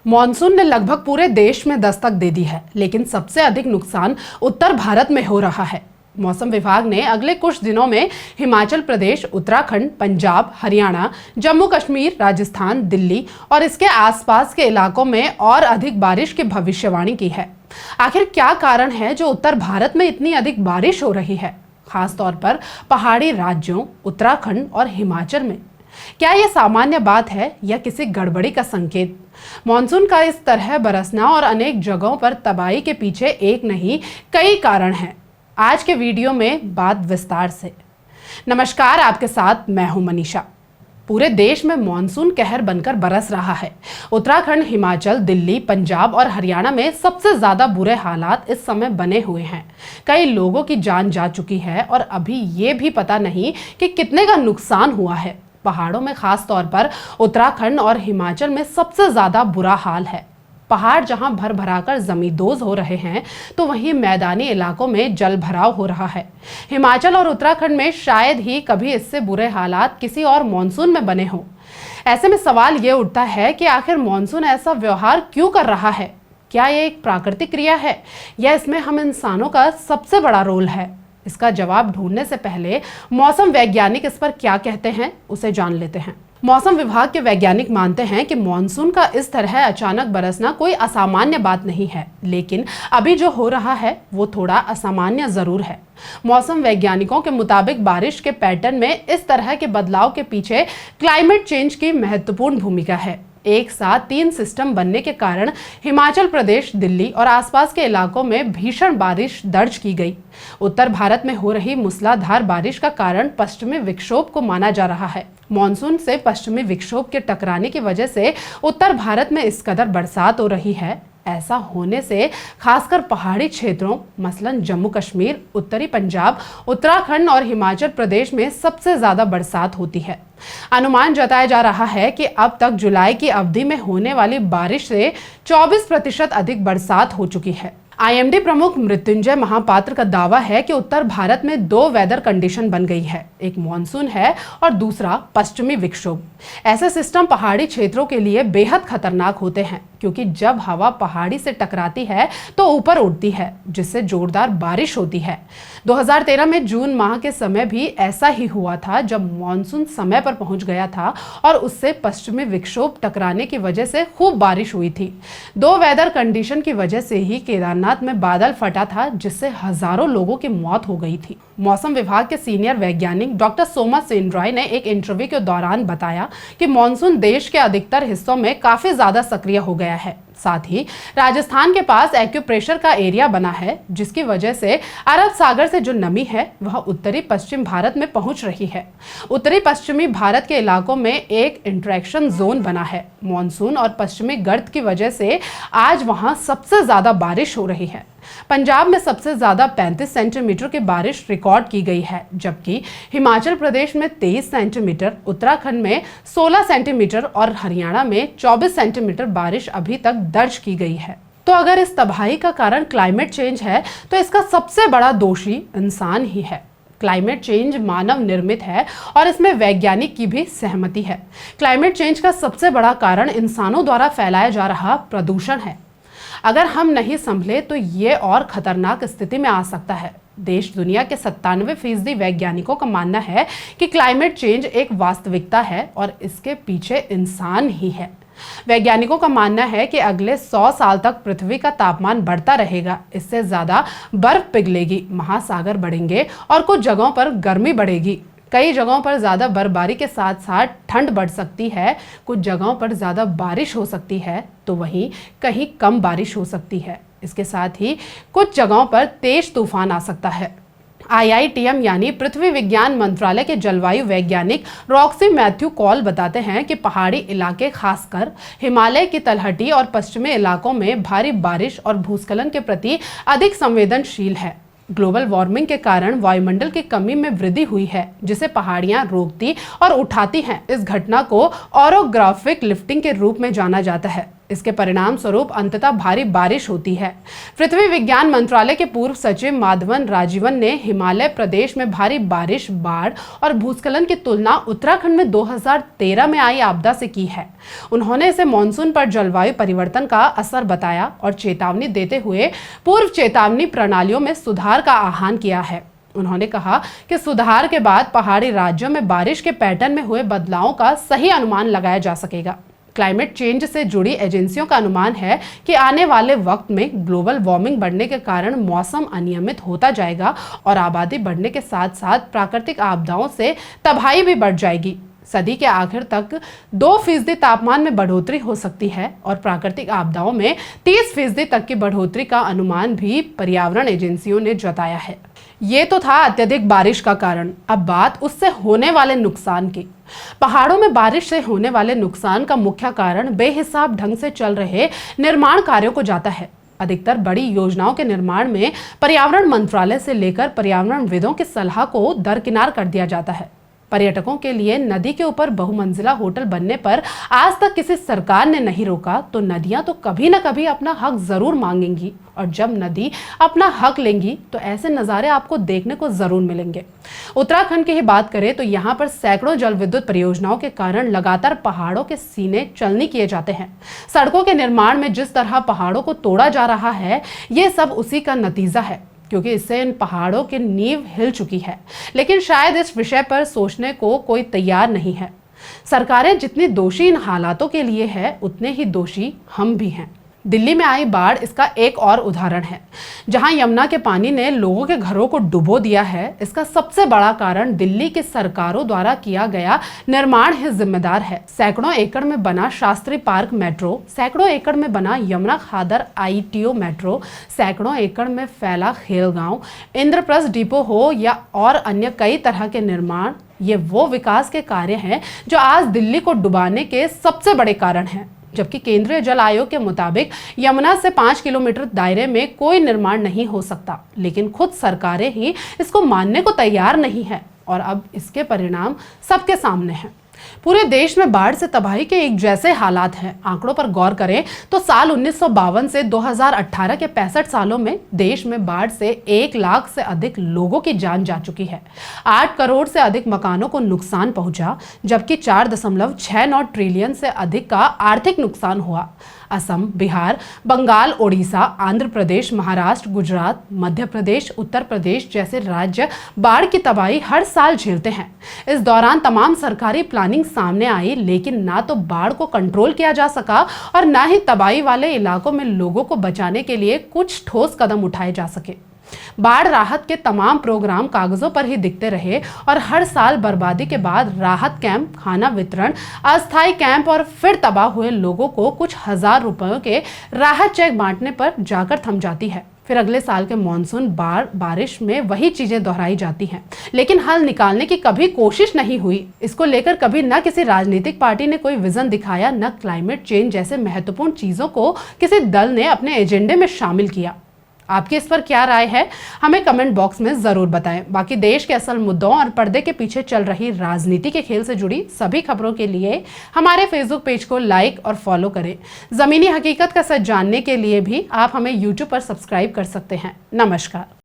Monsoon ने लगभग पूरे देश में दस्तक दे दी है, लेकिन सबसे अधिक नुकसान उत्तर भारत में हो रहा है। मौसम विभाग ने अगले कुछ दिनों में हिमाचल प्रदेश, उत्तराखंड, पंजाब, हरियाणा, जम्मू कश्मीर, राजस्थान, दिल्ली और इसके आसपास के इलाकों में और अधिक बारिश की भविष्यवाणी की है। आखिर क्या कारण है जो उत्तर भारत में इतनी अधिक बारिश हो रही है, खासतौर पर पहाड़ी राज्यों उत्तराखंड और हिमाचल में? क्या यह सामान्य बात है या किसी गड़बड़ी का संकेत? मॉनसून का इस तरह बरसना और अनेक जगहों पर तबाही के पीछे एक नहीं कई कारण हैं। आज के वीडियो में बात विस्तार से। नमस्कार, आपके साथ मैं हूं मनीषा। पूरे देश में मॉनसून कहर बनकर बरस रहा है। उत्तराखंड, हिमाचल, दिल्ली, पंजाब और हरियाणा में सबसे ज्यादा बुरे हालात इस समय बने हुए हैं। कई लोगों की जान जा चुकी है और अभी ये भी पता नहीं कि कितने का नुकसान हुआ है। पहाड़ों में खास तौर पर उत्तराखंड और हिमाचल में सबसे ज्यादा बुरा हाल है। पहाड़ जहां भर भराकर जमींदोज हो रहे हैं, तो वहीं मैदानी इलाकों में जल भराव हो रहा है। हिमाचल और उत्तराखंड में शायद ही कभी इससे बुरे हालात किसी और मॉनसून में बने हों। ऐसे में सवाल ये उठता है कि आखिर मॉनसून ऐसा व्यवहार क्यों कर रहा है? क्या ये एक प्राकृतिक क्रिया है या इसमें हम इंसानों का सबसे बड़ा रोल है? इसका जवाब ढूंढने से पहले मौसम वैज्ञानिक इस पर क्या कहते हैं, उसे जान लेते हैं। मौसम विभाग के वैज्ञानिक मानते हैं कि मॉनसून का इस तरह अचानक बरसना कोई असामान्य बात नहीं है, लेकिन अभी जो हो रहा है वो थोड़ा असामान्य जरूर है। मौसम वैज्ञानिकों के मुताबिक बारिश के पैटर्न में इस तरह के बदलाव के पीछे क्लाइमेट चेंज की महत्वपूर्ण भूमिका है। एक साथ 3 सिस्टम बनने के कारण हिमाचल प्रदेश, दिल्ली और आसपास के इलाकों में भीषण बारिश दर्ज की गई। उत्तर भारत में हो रही मूसलाधार बारिश का कारण पश्चिमी विक्षोभ को माना जा रहा है। मॉनसून से पश्चिमी विक्षोभ के टकराने की वजह से उत्तर भारत में इस कदर बरसात हो रही है। ऐसा होने से खासकर पहाड़ी क्षेत्रों मसलन जम्मू कश्मीर, उत्तरी पंजाब, उत्तराखंड और हिमाचल प्रदेश में सबसे ज्यादा बरसात होती है। अनुमान जताया जा रहा है कि अब तक जुलाई की अवधि में होने वाली बारिश से 24% अधिक बरसात हो चुकी है। आईएमडी प्रमुख मृत्युंजय महापात्र का दावा है कि उत्तर भारत में 2 वेदर कंडीशन बन गई है, एक मॉनसून है और दूसरा पश्चिमी विक्षोभ। ऐसे सिस्टम पहाड़ी क्षेत्रों के लिए बेहद खतरनाक होते हैं, क्योंकि जब हवा पहाड़ी से टकराती है तो ऊपर उड़ती है, जिससे जोरदार बारिश होती है। 2013 में जून माह के समय भी ऐसा ही हुआ था, जब मॉनसून समय पर पहुंच गया था और उससे पश्चिमी विक्षोभ टकराने की वजह से खूब बारिश हुई थी। 2 वेदर कंडीशन की वजह से ही केदारनाथ में बादल फटा था, जिससे हजारों लोगों की मौत हो गई थी। मौसम विभाग के सीनियर वैज्ञानिक डॉक्टर सोमा सेनरॉय ने एक इंटरव्यू के दौरान बताया कि मॉनसून देश के अधिकतर हिस्सों में काफी ज्यादा सक्रिय हो गया है। साथ ही राजस्थान के पास एक्यूप्रेशर का एरिया बना है, जिसकी वजह से अरब सागर से जो नमी है वह उत्तरी पश्चिम भारत में पहुंच रही है। उत्तरी पश्चिमी भारत के इलाकों में एक इंटरेक्शन जोन बना है। मॉनसून और पश्चिमी गर्त की वजह से आज वहां सबसे ज्यादा बारिश हो रही है। पंजाब में सबसे ज्यादा 35 सेंटीमीटर की बारिश रिकॉर्ड की गई है, जबकि हिमाचल प्रदेश में 23 सेंटीमीटर, उत्तराखंड में 16 सेंटीमीटर और हरियाणा में 24 सेंटीमीटर बारिश अभी तक दर्ज की गई है। तो अगर इस तबाही का कारण क्लाइमेट चेंज है, तो इसका सबसे बड़ा दोषी इंसान ही है। क्लाइमेट चेंज मानव निर्मित है और इसमें वैज्ञानिक की भी सहमति है। क्लाइमेट चेंज का सबसे बड़ा कारण इंसानों द्वारा फैलाया जा रहा प्रदूषण है। अगर हम नहीं संभले तो ये और खतरनाक स्थिति में आ सकता है। देश दुनिया के 97% वैज्ञानिकों का मानना है कि क्लाइमेट चेंज एक वास्तविकता है और इसके पीछे इंसान ही है। वैज्ञानिकों का मानना है कि अगले 100 साल तक पृथ्वी का तापमान बढ़ता रहेगा। इससे ज्यादा बर्फ पिघलेगी, महासागर बढ़ेंगे और कुछ जगहों पर गर्मी बढ़ेगी। कई जगहों पर ज्यादा बर्फबारी के साथ साथ ठंड बढ़ सकती है। कुछ जगहों पर ज्यादा बारिश हो सकती है, तो वहीं कहीं कम बारिश हो सकती है। इसके साथ ही कुछ जगहों पर तेज तूफान आ सकता है। IITM यानी पृथ्वी विज्ञान मंत्रालय के जलवायु वैज्ञानिक रॉक्सी मैथ्यू कॉल बताते हैं कि पहाड़ी इलाके, खासकर हिमालय की तलहटी और पश्चिमी इलाकों में भारी बारिश और भूस्खलन के प्रति अधिक संवेदनशील है। ग्लोबल वार्मिंग के कारण वायुमंडल की कमी में वृद्धि हुई है, जिसे पहाड़ियां रोकती और उठाती हैं। इस घटना को ऑरोग्राफिक लिफ्टिंग के रूप में जाना जाता है। इसके परिणाम स्वरूप अंततः भारी बारिश होती है। पृथ्वी विज्ञान मंत्रालय के पूर्व सचिव माधवन राजीवन ने हिमालय प्रदेश में भारी बारिश, बाढ़ और भूस्खलन की तुलना उत्तराखंड में 2013 में आई आपदा से की है। उन्होंने इसे मानसून पर जलवायु परिवर्तन का असर बताया और चेतावनी देते हुए पूर्व चेतावनी प्रणालियों में सुधार का आह्वान किया है। उन्होंने कहा कि सुधार के बाद पहाड़ी राज्यों में बारिश के पैटर्न में हुए बदलावों का सही अनुमान लगाया जा सकेगा। क्लाइमेट चेंज से जुड़ी एजेंसियों का अनुमान है कि आने वाले वक्त में ग्लोबल वार्मिंग बढ़ने के कारण मौसम अनियमित होता जाएगा और आबादी बढ़ने के साथ साथ प्राकृतिक आपदाओं से तबाही भी बढ़ जाएगी। सदी के आखिर तक 2% तापमान में बढ़ोतरी हो सकती है और प्राकृतिक आपदाओं में 30% तक की बढ़ोतरी का अनुमान भी पर्यावरण एजेंसियों ने जताया है। ये तो था अत्यधिक बारिश का कारण। अब बात उससे होने वाले नुकसान की। पहाड़ों में बारिश से होने वाले नुकसान का मुख्य कारण बेहिसाब ढंग से चल रहे निर्माण कार्यों को जाता है। अधिकतर बड़ी योजनाओं के निर्माण में पर्यावरण मंत्रालय से लेकर पर्यावरणविदों की सलाह को दरकिनार कर दिया जाता है। पर्यटकों के लिए नदी के ऊपर बहुमंजिला होटल बनने पर आज तक किसी सरकार ने नहीं रोका, तो नदियां तो कभी ना कभी अपना हक जरूर मांगेंगी और जब नदी अपना हक लेंगी तो ऐसे नज़ारे आपको देखने को जरूर मिलेंगे। उत्तराखंड की ही बात करें तो यहाँ पर सैकड़ों जल विद्युत परियोजनाओं के कारण लगातार पहाड़ों के सीने चलनी किए जाते हैं। सड़कों के निर्माण में जिस तरह पहाड़ों को तोड़ा जा रहा है, ये सब उसी का नतीजा है, क्योंकि इससे इन पहाड़ों की नींव हिल चुकी है। लेकिन शायद इस विषय पर सोचने को कोई तैयार नहीं है। सरकारें जितनी दोषी इन हालातों के लिए है, उतने ही दोषी हम भी हैं। दिल्ली में आई बाढ़ इसका एक और उदाहरण है, जहां यमुना के पानी ने लोगों के घरों को डुबो दिया है। इसका सबसे बड़ा कारण दिल्ली की सरकारों द्वारा किया गया निर्माण ही जिम्मेदार है। सैकड़ों एकड़ में बना शास्त्री पार्क मेट्रो, सैकड़ों एकड़ में बना यमुना खादर ITO मेट्रो, सैकड़ों एकड़ में फैला खेलगांव, इंद्रप्रस्थ डिपो हो या और अन्य कई तरह के निर्माण, ये वो विकास के कार्य हैं जो आज दिल्ली को डुबाने के सबसे बड़े कारण हैं। जबकि केंद्रीय जल आयोग के मुताबिक यमुना से 5 किलोमीटर दायरे में कोई निर्माण नहीं हो सकता, लेकिन खुद सरकारें ही इसको मानने को तैयार नहीं है और अब इसके परिणाम सबके सामने हैं। पूरे देश में बाढ़ से तबाही के एक जैसे हालात हैं। आंकड़ों पर गौर करें तो साल 1952 से 2018 के 65 सालों में देश में बाढ़ से 1 लाख से अधिक लोगों की जान जा चुकी है। 8 करोड़ से अधिक मकानों को नुकसान पहुंचा, जबकि 4.69 ट्रिलियन से अधिक का आर्थिक नुकसान हुआ। असम, बिहार, बंगाल, ओडिशा, आंध्र प्रदेश, महाराष्ट्र, गुजरात, मध्य प्रदेश, उत्तर प्रदेश जैसे राज्य बाढ़ की तबाही हर साल झेलते हैं। इस दौरान तमाम सरकारी प्लानिंग सामने आई, लेकिन ना तो बाढ़ को कंट्रोल किया जा सका और ना ही तबाही वाले इलाकों में लोगों को बचाने के लिए कुछ ठोस कदम उठाए जा सके। बाढ़ राहत के तमाम प्रोग्राम कागजों पर ही दिखते रहे और हर साल बर्बादी के बाद राहत कैंप, खाना वितरण, अस्थायी कैंप और फिर तबाह हुए लोगों को कुछ हजार रुपयों के राहत चेक बांटने पर जाकर थम जाती है। फिर अगले साल के मानसून बारिश में वही चीजें दोहराई जाती हैं, लेकिन हल निकालने की कभी कोशिश नहीं हुई। इसको लेकर कभी न किसी राजनीतिक पार्टी ने कोई विजन दिखाया, न क्लाइमेट चेंज जैसे महत्वपूर्ण चीजों को किसी दल ने अपने एजेंडे में शामिल किया। आपकी इस पर क्या राय है, हमें कमेंट बॉक्स में जरूर बताएं। बाकी देश के असल मुद्दों और पर्दे के पीछे चल रही राजनीति के खेल से जुड़ी सभी खबरों के लिए हमारे फेसबुक पेज को लाइक और फॉलो करें। जमीनी हकीकत का सच जानने के लिए भी आप हमें यूट्यूब पर सब्सक्राइब कर सकते हैं। नमस्कार।